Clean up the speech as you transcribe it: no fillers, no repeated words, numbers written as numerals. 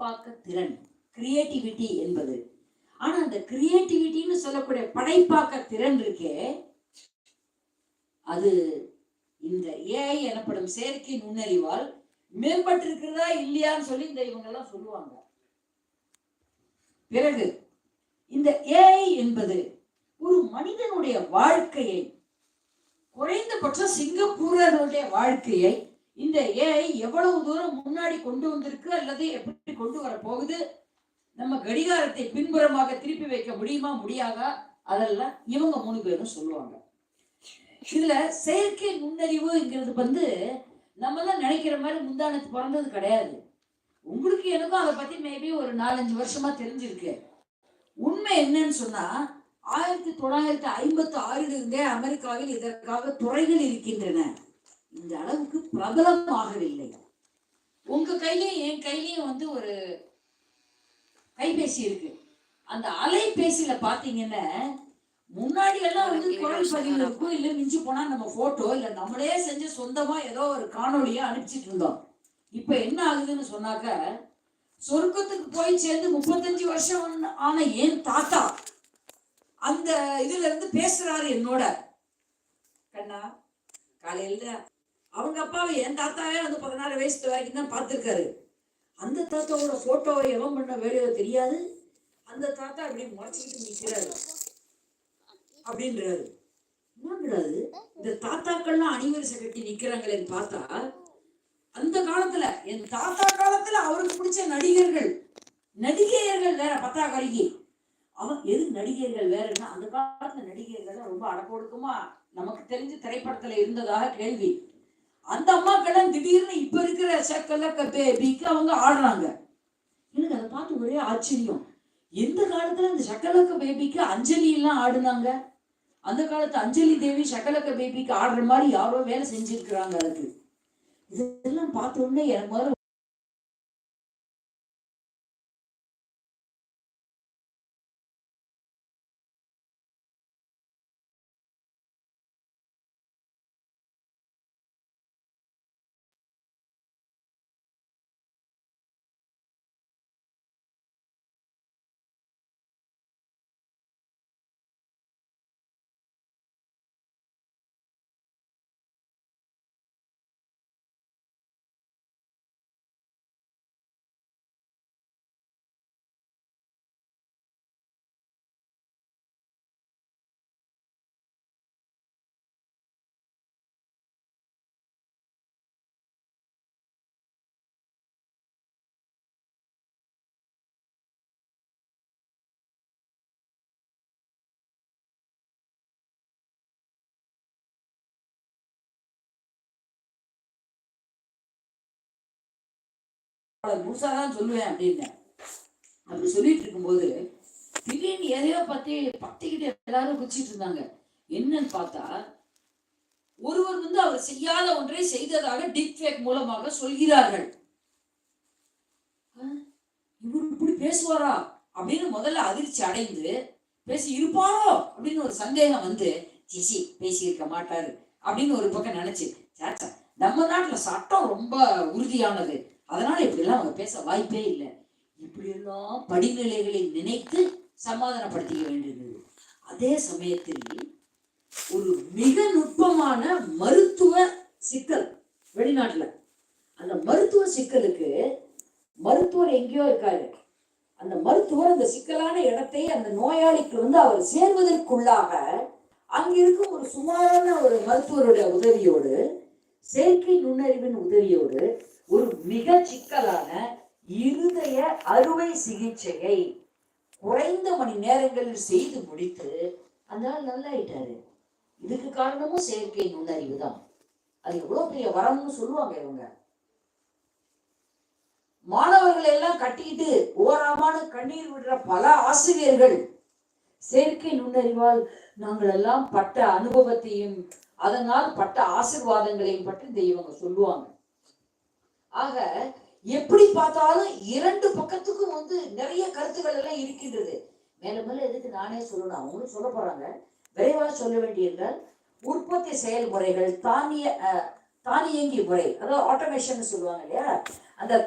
படைப்பாக்க திறன், கிரியேட்டிவிட்டி என்பது. ஆனா அந்த கிரியேட்டிவிட்டின்னு சொல்லக்கூடிய படைப்பாக்க திறன் இருக்கே, அது இந்த ஏஐ எனப்படும் செயற்கை நுண்ணறிவால் மேம்பட்டிருக்கிறதா இல்லையான்னு சொல்லி இந்த இவங்க எல்லாம் சொல்லுவாங்க. பிறகு இந்த ஏஐ என்பது ஒரு மனிதனுடைய வாழ்க்கையை, குறைந்தபட்சம் சிங்கப்பூரனுடைய வாழ்க்கையை இந்த ஏஐ எவ்வளவு தூரம் முன்னாடி கொண்டு வந்திருக்கு அல்லது எப்படி கொண்டு வர போகுது, நம்ம கடிகாரத்தை பின்புறமாக திருப்பி வைக்க முடியுமா முடியாதா, அதெல்லாம் இவங்க 3 பேரும் சொல்லுவாங்க. இதுல செயற்கை நுண்ணறிவுங்கிறது வந்து நம்ம எல்லாம் நினைக்கிற மாதிரி முந்தானத்து பிறந்தது கிடையாது. உங்களுக்கு எனக்கும் அதை பத்தி மேபி ஒரு 4-5 வருஷமா தெரிஞ்சிருக்கு. உண்மை என்னன்னு சொன்னா 1956 இருந்தே அமெரிக்காவில் இதற்காக துறைகள் இருக்கின்றன. இந்த அளவுக்கு பிரபலமாகவில்லை. உங்க கையிலயும் என் கையிலயும் வந்து ஒரு கைபேசி இருக்கு. அந்த அலைபேசியில பாத்தீங்கன்னா முன்னாடி எல்லாம் வந்து குரல் பதிவு இருக்கும், இல்ல மிஞ்சி போனா நம்ம போட்டோ இல்ல நம்மளே செஞ்சு சொந்தமா ஏதோ ஒரு காணொலியா அனுப்பிச்சிட்டு இருந்தோம். இப்ப என்ன ஆகுதுன்னு சொன்னாக்க, சொர்க்கத்துக்கு போய் சேர்ந்து 35 வருஷம் ஆன என் தாத்தா அந்த இதுல இருந்து பேசுறாரு என்னோட. கண்ணா காலையில அவங்க அப்பாவை என் தாத்தாவே வந்து 16 வயசு வரைக்கும் தான் பார்த்திருக்காரு. அந்த தாத்தாவோட போட்டோவை எவன் பண்ண வேலையோ தெரியாது. அந்த தாத்தா இப்படி முறைச்சிக்கிட்டு நிற்கிறாரு அப்படின்றாரு. என்னன்றாரு, இந்த தாத்தாக்கள்லாம் அணிவரிசை கட்டி நிக்கிறாங்களேன்னு பார்த்தா, அந்த காலத்துல என் தாத்தா காலத்துல அவருக்கு பிடிச்ச நடிகையர்கள் வேற. பத்தாக்கரைக்கு அவன் எது நடிகைகள் வேறன்னா, அந்த காலத்துல நடிகைகள் ரொம்ப அடக்கொடுக்குமா நமக்கு தெரிஞ்ச திரைப்படத்துல இருந்ததாக கேள்வி. அந்த அம்மாக்கெல்லாம் திடீர்னு இப்ப இருக்கிற சக்கலக்க பேபிக்கு அவங்க ஆடுறாங்க. எனக்கு அதை பார்த்து ஒரே ஆச்சரியம். எந்த காலத்துல இந்த சக்கலக்க பேபிக்கு அஞ்சலி எல்லாம் ஆடுனாங்க. அந்த காலத்து அஞ்சலி தேவி சக்கலக்க பேபிக்கு ஆடுற மாதிரி யாரோ வேலை செஞ்சிருக்கிறாங்க. அதுக்கு இதெல்லாம் பார்த்த உடனே எனக்கு முதல்ல முழுசாதான் சொல்லுவேன் அப்படின்னு அப்படி சொல்லிட்டு இருக்கும்போது திடீர்னு எதையோ பத்திக்கிட்டு எல்லாரும் குச்சிட்டு இருந்தாங்க. என்னன்னு பார்த்தா, ஒருவர் வந்து அவர் செய்யாத ஒன்றை செய்ததாக டீப்ஃபேக் மூலமாக சொல்கிறார்கள். இவர் இப்படி பேசுவாரா அப்படின்னு முதல்ல அதிர்ச்சி அடைந்து, பேசி இருப்பாரோ அப்படின்னு ஒரு சந்தேகம் வந்து, சிசி பேசி இருக்க மாட்டாரு அப்படின்னு ஒரு பக்கம் நினைச்சு, சாச்சா நம்ம நாட்டுல சட்டம் ரொம்ப உறுதியானது, அதனால இப்படி எல்லாம் அவங்க பேச வாய்ப்பே இல்லை, இப்படி எல்லாம் படிநிலைகளை நினைத்து சமாதானப்படுத்திக்க வேண்டியது. அதே சமயத்தில் ஒரு மிக நுட்பமான மருத்துவ சிக்கல் வெளிநாட்டுல, அந்த மருத்துவ சிக்கலுக்கு மருத்துவர் எங்கேயோ இருக்காரு. அந்த மருத்துவர் அந்த சிக்கலான இடத்தை அந்த நோயாளிக்கு வந்து அவர் சேர்வதற்குள்ளாக அங்கிருக்கும் ஒரு சுமாரான ஒரு மருத்துவருடைய உதவியோடு, செயற்கை நுண்ணறிவின் உதவியோடு ஒரு மிக சிக்கலான இருதய அறுவை சிகிச்சையை குறைந்த மணி நேரங்களில் செய்து முடித்து அந்த நாள் நல்லாயிட்டாரு. இதுக்கு காரணமும் செயற்கை நுண்ணறிவு தான். அது எவ்வளவு பெரிய வரம்னு சொல்லுவாங்க இவங்க. மாணவர்களை எல்லாம் கட்டிக்கிட்டு ஓராமான கண்ணீர் விடுற பல ஆசிரியர்கள் செயற்கை நுண்ணறிவால் நாங்கள் எல்லாம் பட்ட அனுபவத்தையும் அதனால் பட்ட ஆசீர்வாதங்களையும் பற்றி இந்த இவங்க சொல்லுவாங்க. ஆக எப்படி பார்த்தாலும் 2 பக்கத்துக்கும் வந்து நிறைய கருத்துக்கள் எல்லாம் இருக்கின்றது. மேல மேல எதுக்கு நானே சொல்லணும், அவங்களும் சொல்ல போறாங்க. விரைவாக சொல்ல வேண்டியிருந்தால், உற்பத்தி செயல்முறைகள் தானியங்கி முறை, அதாவது ஆட்டோமேஷன் சொல்லுவாங்க இல்லையா, அந்த